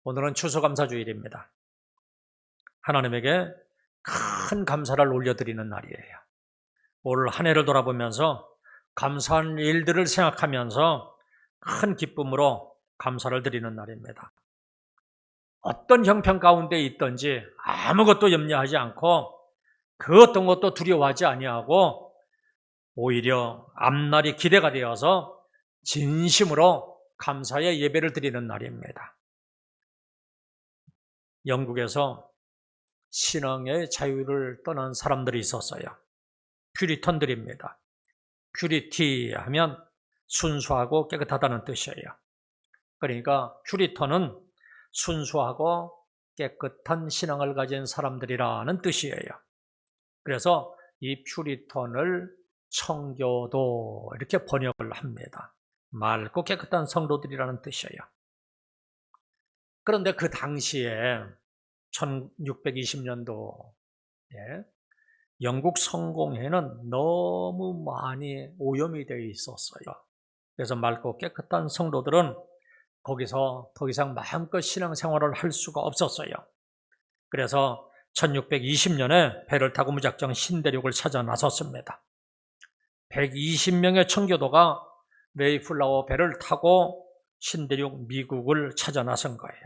오늘은 추수감사주일입니다. 하나님에게 큰 감사를 올려드리는 날이에요. 올 한 해를 돌아보면서 감사한 일들을 생각하면서 큰 기쁨으로 감사를 드리는 날입니다. 어떤 형편 가운데 있든지 아무것도 염려하지 않고 그 어떤 것도 두려워하지 아니하고 오히려 앞날이 기대가 되어서 진심으로 감사의 예배를 드리는 날입니다. 영국에서 신앙의 자유를 떠난 사람들이 있었어요. 퓨리턴들입니다. 퓨리티 하면 순수하고 깨끗하다는 뜻이에요. 그러니까 퓨리턴은 순수하고 깨끗한 신앙을 가진 사람들이라는 뜻이에요. 그래서 이 퓨리턴을 청교도 이렇게 번역을 합니다. 맑고 깨끗한 성도들이라는 뜻이에요. 그런데 그 당시에 1620년도에 영국 성공회는 너무 많이 오염이 되어 있었어요. 그래서 맑고 깨끗한 성도들은 거기서 더 이상 마음껏 신앙생활을 할 수가 없었어요. 그래서 1620년에 배를 타고 무작정 신대륙을 찾아 나섰습니다. 120명의 청교도가 메이플라워 배를 타고 신대륙 미국을 찾아 나선 거예요.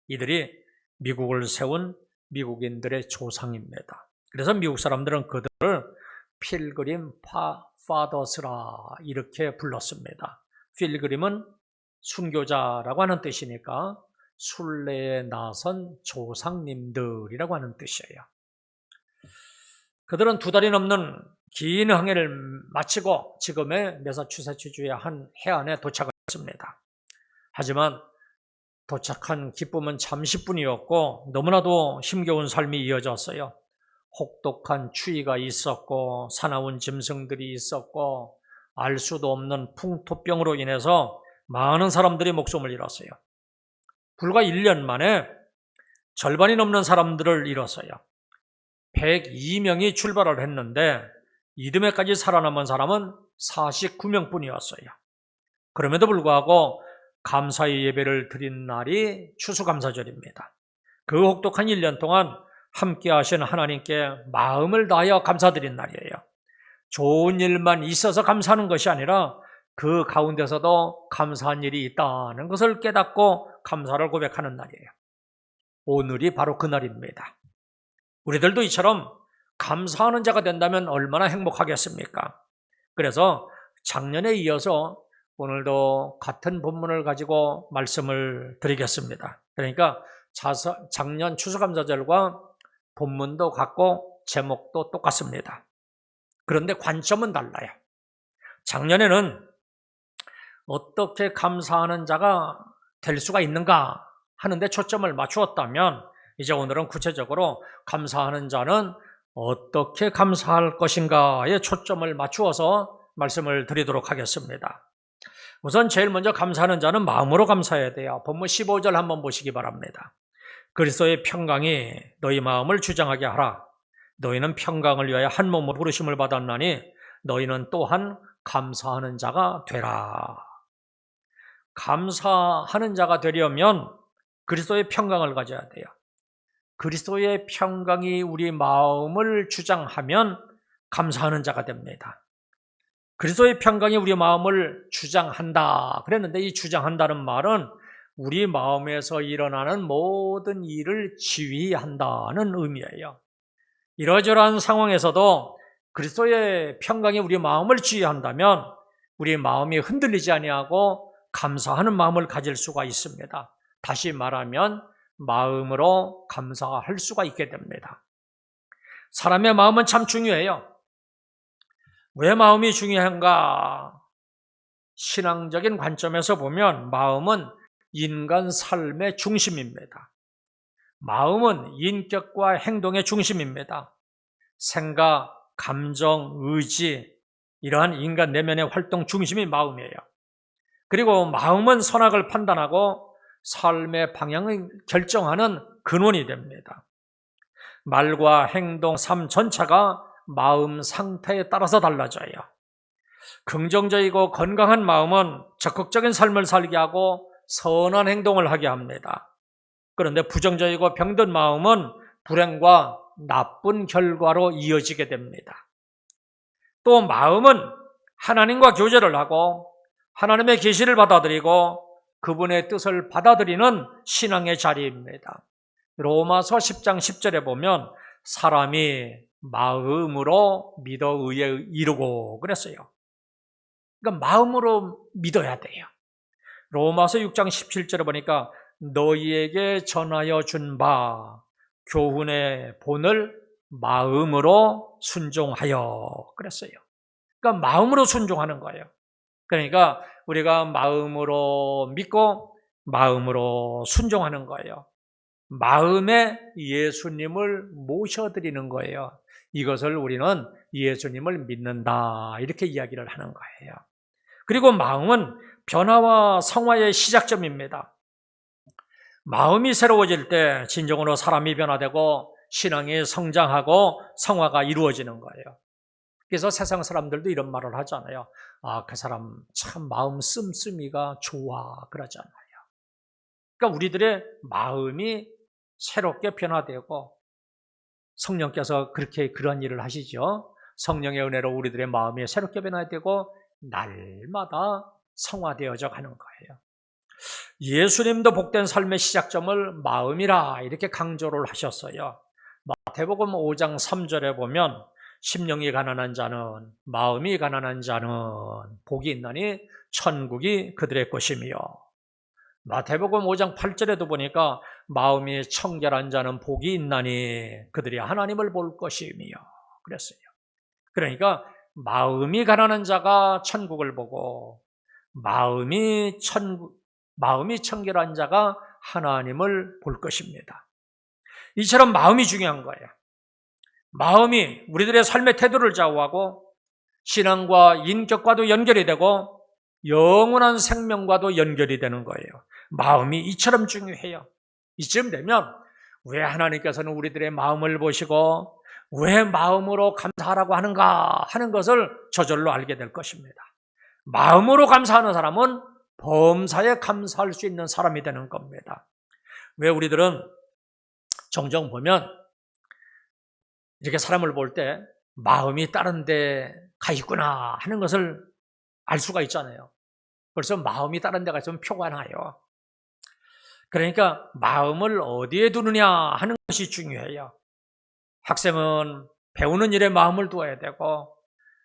이들이 미국을 세운 미국인들의 조상입니다. 그래서 미국 사람들은 그들을 필그림 파더스라 이렇게 불렀습니다. 필그림은 순교자라고 하는 뜻이니까 순례에 나선 조상님들이라고 하는 뜻이에요. 그들은 2달이 넘는 긴 항해를 마치고 지금의 매사추세츠주의 한 해안에 도착을 했습니다. 하지만 도착한 기쁨은 잠시뿐이었고 너무나도 힘겨운 삶이 이어졌어요. 혹독한 추위가 있었고 사나운 짐승들이 있었고 알 수도 없는 풍토병으로 인해서 많은 사람들이 목숨을 잃었어요. 불과 1년 만에 절반이 넘는 사람들을 잃었어요. 102명이 출발을 했는데 이듬해까지 살아남은 사람은 49명뿐이었어요. 그럼에도 불구하고 감사의 예배를 드린 날이 추수감사절입니다. 그 혹독한 1년 동안 함께 하신 하나님께 마음을 다하여 감사드린 날이에요. 좋은 일만 있어서 감사하는 것이 아니라 그 가운데서도 감사한 일이 있다는 것을 깨닫고 감사를 고백하는 날이에요. 오늘이 바로 그 날입니다. 우리들도 이처럼 감사하는 자가 된다면 얼마나 행복하겠습니까? 그래서 작년에 이어서 오늘도 같은 본문을 가지고 말씀을 드리겠습니다. 그러니까 작년 추수감사절과 본문도 같고 제목도 똑같습니다. 그런데 관점은 달라요. 작년에는 어떻게 감사하는 자가 될 수가 있는가 하는데 초점을 맞추었다면 이제 오늘은 구체적으로 감사하는 자는 어떻게 감사할 것인가에 초점을 맞추어서 말씀을 드리도록 하겠습니다. 우선 제일 먼저 감사하는 자는 마음으로 감사해야 돼요. 본문 15절 한번 보시기 바랍니다. 그리스도의 평강이 너희 마음을 주장하게 하라. 너희는 평강을 위하여 한 몸으로 부르심을 받았나니 너희는 또한 감사하는 자가 되라. 감사하는 자가 되려면 그리스도의 평강을 가져야 돼요. 그리스도의 평강이 우리 마음을 주장하면 감사하는 자가 됩니다. 그리스도의 평강이 우리 마음을 주장한다 그랬는데 이 주장한다는 말은 우리 마음에서 일어나는 모든 일을 지휘한다는 의미예요. 이러저러한 상황에서도 그리스도의 평강이 우리 마음을 지휘한다면 우리 마음이 흔들리지 아니하고 감사하는 마음을 가질 수가 있습니다. 다시 말하면 마음으로 감사할 수가 있게 됩니다. 사람의 마음은 참 중요해요. 왜 마음이 중요한가? 신앙적인 관점에서 보면 마음은 인간 삶의 중심입니다. 마음은 인격과 행동의 중심입니다. 생각, 감정, 의지 이러한 인간 내면의 활동 중심이 마음이에요. 그리고 마음은 선악을 판단하고 삶의 방향을 결정하는 근원이 됩니다. 말과 행동, 삶 전체가 마음 상태에 따라서 달라져요. 긍정적이고 건강한 마음은 적극적인 삶을 살게 하고 선한 행동을 하게 합니다. 그런데 부정적이고 병든 마음은 불행과 나쁜 결과로 이어지게 됩니다. 또 마음은 하나님과 교제를 하고 하나님의 계시를 받아들이고 그분의 뜻을 받아들이는 신앙의 자리입니다. 로마서 10장 10절에 보면 사람이 마음으로 믿어 의에 이르고 그랬어요. 그러니까 마음으로 믿어야 돼요. 로마서 6장 17절에 보니까 너희에게 전하여 준 바 교훈의 본을 마음으로 순종하여 그랬어요. 그러니까 마음으로 순종하는 거예요. 그러니까 우리가 마음으로 믿고 마음으로 순종하는 거예요. 마음에 예수님을 모셔드리는 거예요. 이것을 우리는 예수님을 믿는다 이렇게 이야기를 하는 거예요. 그리고 마음은 변화와 성화의 시작점입니다. 마음이 새로워질 때 진정으로 사람이 변화되고 신앙이 성장하고 성화가 이루어지는 거예요. 그래서 세상 사람들도 이런 말을 하잖아요. 아, 그 사람 참 마음 씀씀이가 좋아 그러잖아요. 그러니까 우리들의 마음이 새롭게 변화되고 성령께서 그렇게 그런 일을 하시죠. 성령의 은혜로 우리들의 마음이 새롭게 변화되고 날마다 성화되어져 가는 거예요. 예수님도 복된 삶의 시작점을 마음이라 이렇게 강조를 하셨어요. 마태복음 5장 3절에 보면 심령이 가난한 자는 마음이 가난한 자는 복이 있나니 천국이 그들의 것이며 마태복음 5장 8절에도 보니까 마음이 청결한 자는 복이 있나니 그들이 하나님을 볼 것이며 그랬어요. 그러니까 마음이 가난한 자가 천국을 보고 마음이 청결한 자가 하나님을 볼 것입니다. 이처럼 마음이 중요한 거예요. 마음이 우리들의 삶의 태도를 좌우하고 신앙과 인격과도 연결이 되고 영원한 생명과도 연결이 되는 거예요. 마음이 이처럼 중요해요. 이쯤 되면 왜 하나님께서는 우리들의 마음을 보시고 왜 마음으로 감사하라고 하는가 하는 것을 저절로 알게 될 것입니다. 마음으로 감사하는 사람은 범사에 감사할 수 있는 사람이 되는 겁니다. 왜 우리들은 종종 보면 이렇게 사람을 볼 때 마음이 다른 데 가 있구나 하는 것을 알 수가 있잖아요. 그래서 마음이 다른 데 가 있으면 표가 나요. 그러니까 마음을 어디에 두느냐 하는 것이 중요해요. 학생은 배우는 일에 마음을 두어야 되고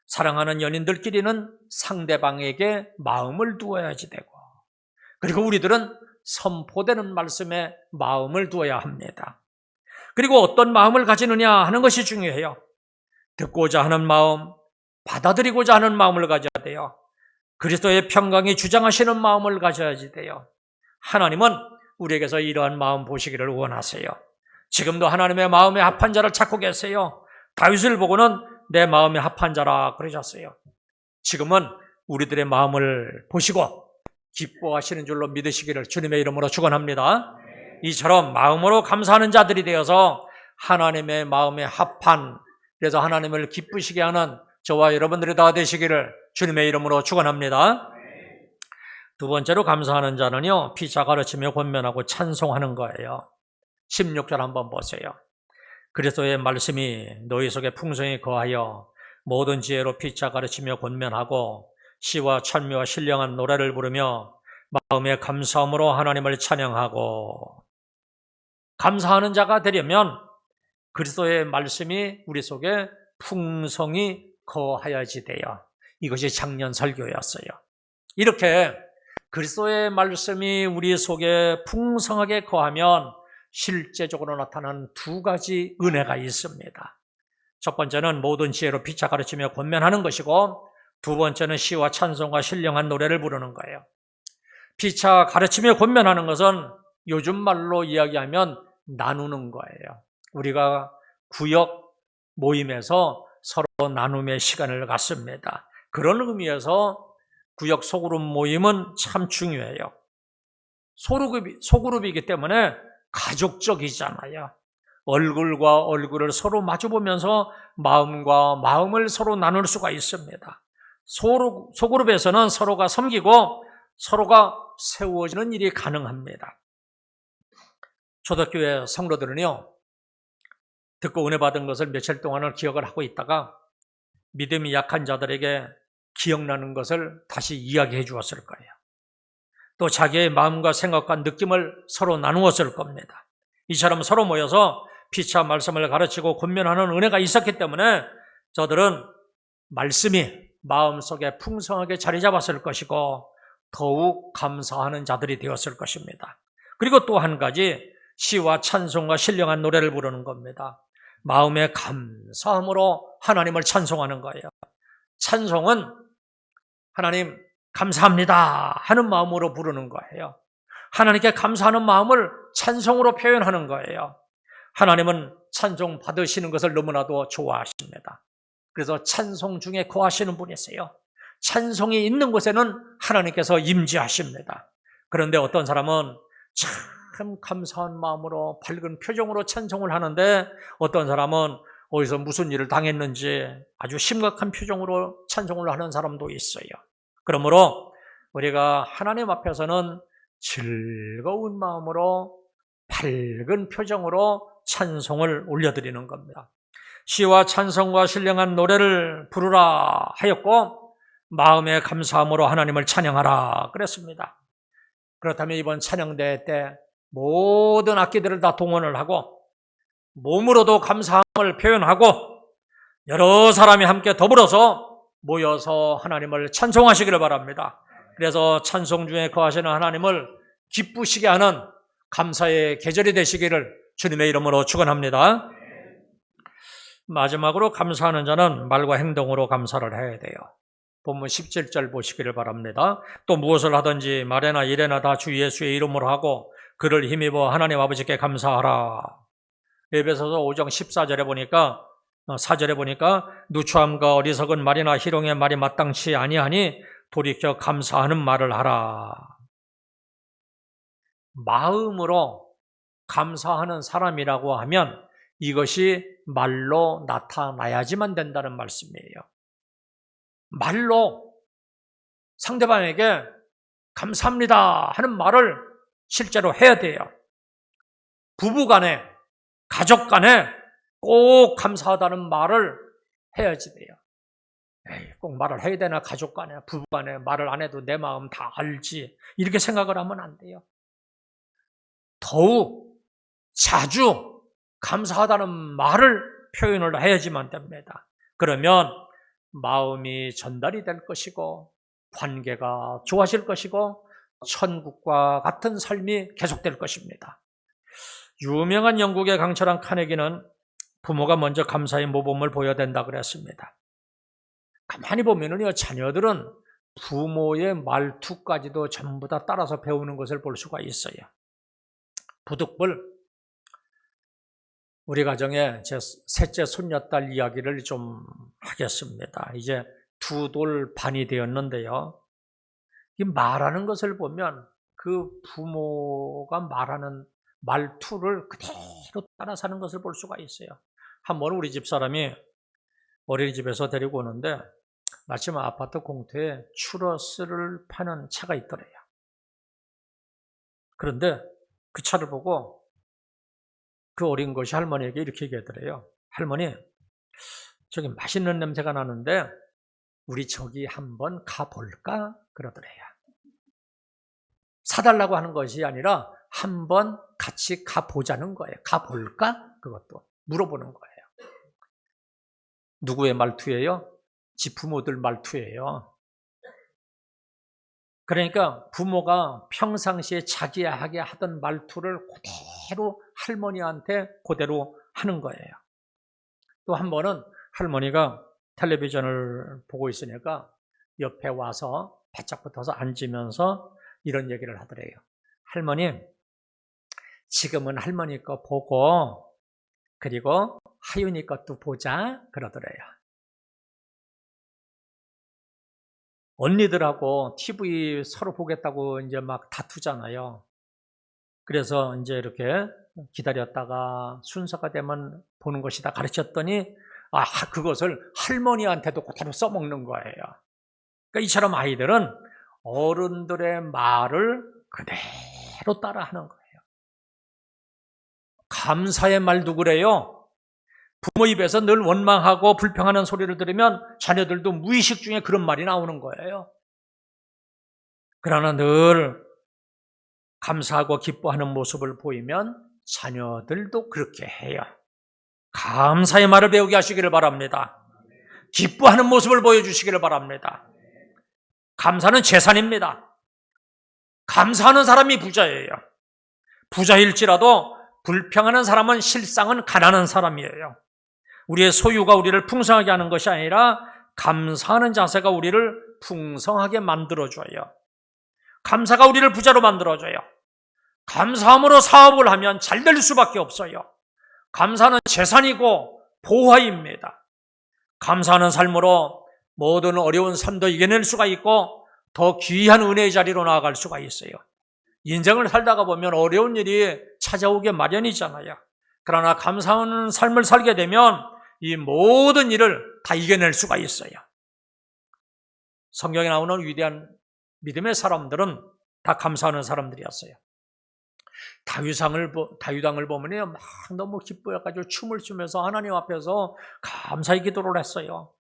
사랑하는 연인들끼리는 상대방에게 마음을 두어야지 되고 그리고 우리들은 선포되는 말씀에 마음을 두어야 합니다. 그리고 어떤 마음을 가지느냐 하는 것이 중요해요. 듣고자 하는 마음, 받아들이고자 하는 마음을 가져야 돼요. 그리스도의 평강이 주장하시는 마음을 가져야지 돼요. 하나님은 우리에게서 이러한 마음 보시기를 원하세요. 지금도 하나님의 마음에 합한 자를 찾고 계세요. 다윗을 보고는 내 마음에 합한 자라 그러셨어요. 지금은 우리들의 마음을 보시고 기뻐하시는 줄로 믿으시기를 주님의 이름으로 축원합니다. 이처럼 마음으로 감사하는 자들이 되어서 하나님의 마음에 합한, 그래서 하나님을 기쁘시게 하는 저와 여러분들이 다 되시기를 주님의 이름으로 축원합니다. 두 번째로 감사하는 자는요, 피차 가르치며 권면하고 찬송하는 거예요. 16절 한번 보세요. 그리스도의 말씀이 너희 속에 풍성히 거하여 모든 지혜로 피차 가르치며 권면하고 시와 찬미와 신령한 노래를 부르며 마음의 감사함으로 하나님을 찬양하고. 감사하는 자가 되려면 그리스도의 말씀이 우리 속에 풍성히 거하여야지 돼요. 이것이 작년 설교였어요. 이렇게 그리스도의 말씀이 우리 속에 풍성하게 거하면 실제적으로 나타나는 두 가지 은혜가 있습니다. 첫 번째는 모든 지혜로 피차 가르치며 권면하는 것이고, 두 번째는 시와 찬송과 신령한 노래를 부르는 거예요. 피차 가르치며 권면하는 것은 요즘 말로 이야기하면 나누는 거예요. 우리가 구역 모임에서 서로 나눔의 시간을 갖습니다. 그런 의미에서 구역 소그룹 모임은 참 중요해요. 소그룹이기 때문에 가족적이잖아요. 얼굴과 얼굴을 서로 마주보면서 마음과 마음을 서로 나눌 수가 있습니다. 소그룹에서는 서로가 섬기고 서로가 세워지는 일이 가능합니다. 초대교회 성도들은요, 듣고 은혜 받은 것을 며칠 동안을 기억을 하고 있다가 믿음이 약한 자들에게 기억나는 것을 다시 이야기해 주었을 거예요. 또 자기의 마음과 생각과 느낌을 서로 나누었을 겁니다. 이처럼 서로 모여서 피차 말씀을 가르치고 권면하는 은혜가 있었기 때문에 저들은 말씀이 마음속에 풍성하게 자리 잡았을 것이고 더욱 감사하는 자들이 되었을 것입니다. 그리고 또 한 가지, 시와 찬송과 신령한 노래를 부르는 겁니다. 마음의 감사함으로 하나님을 찬송하는 거예요. 찬송은 하나님 감사합니다 하는 마음으로 부르는 거예요. 하나님께 감사하는 마음을 찬송으로 표현하는 거예요. 하나님은 찬송 받으시는 것을 너무나도 좋아하십니다. 그래서 찬송 중에 거하시는 분이세요. 찬송이 있는 곳에는 하나님께서 임재하십니다. 그런데 어떤 사람은 참 감사한 마음으로 밝은 표정으로 찬송을 하는데 어떤 사람은 어디서 무슨 일을 당했는지 아주 심각한 표정으로 찬송을 하는 사람도 있어요. 그러므로 우리가 하나님 앞에서는 즐거운 마음으로 밝은 표정으로 찬송을 올려드리는 겁니다. 시와 찬송과 신령한 노래를 부르라 하였고 마음의 감사함으로 하나님을 찬양하라 그랬습니다. 그렇다면 이번 찬양대회 때 모든 악기들을 다 동원을 하고 몸으로도 감사함을 표현하고 여러 사람이 함께 더불어서 모여서 하나님을 찬송하시기를 바랍니다. 그래서 찬송 중에 거하시는 하나님을 기쁘시게 하는 감사의 계절이 되시기를 주님의 이름으로 축원합니다. 마지막으로 감사하는 자는 말과 행동으로 감사를 해야 돼요. 본문 17절 보시기를 바랍니다. 또 무엇을 하든지 말이나 일에나 다 주 예수의 이름으로 하고 그를 힘입어 하나님 아버지께 감사하라. 에베소서 5장 14절에 보니까 4절에 보니까 누추함과 어리석은 말이나 희롱의 말이 마땅치 아니하니 돌이켜 감사하는 말을 하라. 마음으로 감사하는 사람이라고 하면 이것이 말로 나타나야지만 된다는 말씀이에요. 말로 상대방에게 감사합니다 하는 말을 실제로 해야 돼요. 부부간에, 가족간에 꼭 감사하다는 말을 해야지 돼요. 꼭 말을 해야 되나, 가족간에, 부부간에 말을 안 해도 내 마음 다 알지, 이렇게 생각을 하면 안 돼요. 더욱 자주 감사하다는 말을 표현을 해야지만 됩니다. 그러면 마음이 전달이 될 것이고 관계가 좋아질 것이고 천국과 같은 삶이 계속될 것입니다. 유명한 영국의 강철한 카네기는 부모가 먼저 감사의 모범을 보여야 된다 그랬습니다. 가만히 보면은요, 자녀들은 부모의 말투까지도 전부 다 따라서 배우는 것을 볼 수가 있어요. 부득불 우리 가정에 제 셋째 손녀딸 이야기를 좀 하겠습니다. 이제 2돌 반이 되었는데요. 이 말하는 것을 보면 그 부모가 말하는 말투를 그대로 따라 사는 것을 볼 수가 있어요. 한번 우리 집사람이 어린이집에서 데리고 오는데 마침 아파트 공터에 추러스를 파는 차가 있더래요. 그런데 그 차를 보고 그 어린 것이 할머니에게 이렇게 얘기하더래요. 할머니, 저기 맛있는 냄새가 나는데 우리 저기 한번 가볼까? 그러더래요. 사달라고 하는 것이 아니라 한번 같이 가보자는 거예요. 가볼까? 그것도 물어보는 거예요. 누구의 말투예요? 지 부모들 말투예요. 그러니까 부모가 평상시에 자기에게 하던 말투를 그대로 할머니한테 그대로 하는 거예요. 또 한 번은 할머니가 텔레비전을 보고 있으니까 옆에 와서 바짝 붙어서 앉으면서 이런 얘기를 하더래요. 할머니, 지금은 할머니 거 보고 그리고 하윤이 것도 보자 그러더래요. 언니들하고 TV 서로 보겠다고 이제 막 다투잖아요. 그래서 이제 이렇게 기다렸다가 순서가 되면 보는 것이다 가르쳤더니 그것을 할머니한테도 그대로 써먹는 거예요. 그러니까 이처럼 아이들은 어른들의 말을 그대로 따라하는 거예요. 감사의 말도 그래요. 부모 입에서 늘 원망하고 불평하는 소리를 들으면 자녀들도 무의식 중에 그런 말이 나오는 거예요. 그러나 늘 감사하고 기뻐하는 모습을 보이면 자녀들도 그렇게 해요. 감사의 말을 배우게 하시기를 바랍니다. 기뻐하는 모습을 보여주시기를 바랍니다. 감사는 재산입니다. 감사하는 사람이 부자예요. 부자일지라도 불평하는 사람은 실상은 가난한 사람이에요. 우리의 소유가 우리를 풍성하게 하는 것이 아니라 감사하는 자세가 우리를 풍성하게 만들어줘요. 감사가 우리를 부자로 만들어줘요. 감사함으로 사업을 하면 잘 될 수밖에 없어요. 감사는 재산이고 보화입니다. 감사하는 삶으로 모든 어려운 삶도 이겨낼 수가 있고 더 귀한 은혜의 자리로 나아갈 수가 있어요. 인생을 살다가 보면 어려운 일이 찾아오게 마련이잖아요. 그러나 감사하는 삶을 살게 되면 이 모든 일을 다 이겨낼 수가 있어요. 성경에 나오는 위대한 믿음의 사람들은 다 감사하는 사람들이었어요. 다윗왕을 보면요, 막 너무 기뻐해가지고 춤을 추면서 하나님 앞에서 감사의 기도를 했어요.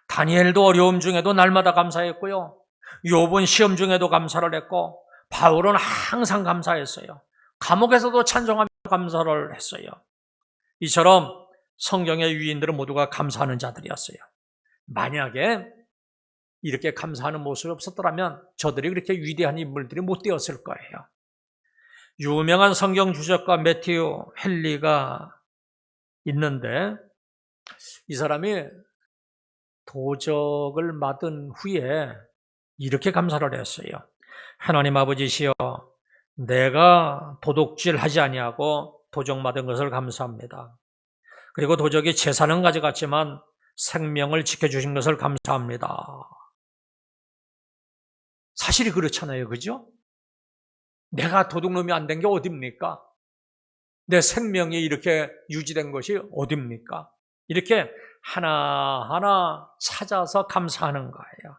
다니엘도 어려움 중에도 날마다 감사했고요. 욥은 시험 중에도 감사를 했고, 바울은 항상 감사했어요. 감옥에서도 찬송하며 감사를 했어요. 이처럼 성경의 위인들은 모두가 감사하는 자들이었어요. 만약에 이렇게 감사하는 모습이 없었더라면 저들이 그렇게 위대한 인물들이 못 되었을 거예요. 유명한 성경 주석가 매튜 헨리가 있는데 이 사람이 도적을 맞은 후에 이렇게 감사를 했어요. 하나님 아버지시여, 내가 도둑질하지 아니하고 도적 맞은 것을 감사합니다. 그리고 도적이 재산은 가져갔지만 생명을 지켜주신 것을 감사합니다. 사실이 그렇잖아요. 그죠? 내가 도둑놈이 안 된 게 어딥니까? 내 생명이 이렇게 유지된 것이 어딥니까? 이렇게 하나하나 찾아서 감사하는 거예요.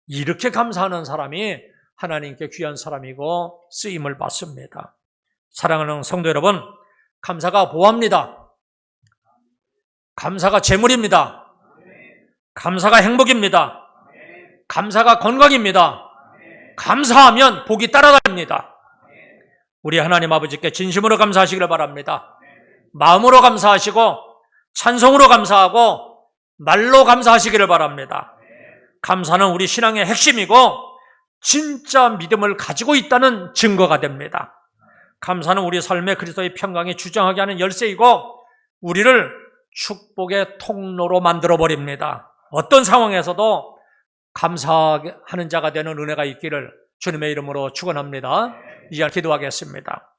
이렇게 감사하는 사람이 하나님께 귀한 사람이고 쓰임을 받습니다. 사랑하는 성도 여러분, 감사가 보화입니다. 감사가 재물입니다. 감사가 행복입니다. 감사가 건강입니다. 감사하면 복이 따라다닙니다. 우리 하나님 아버지께 진심으로 감사하시기를 바랍니다. 마음으로 감사하시고 찬송으로 감사하고 말로 감사하시기를 바랍니다. 감사는 우리 신앙의 핵심이고 진짜 믿음을 가지고 있다는 증거가 됩니다. 감사는 우리 삶의 그리스도의 평강에 주장하게 하는 열쇠이고 우리를 축복의 통로로 만들어버립니다. 어떤 상황에서도 감사하는 자가 되는 은혜가 있기를 주님의 이름으로 축원합니다. 이제 기도하겠습니다.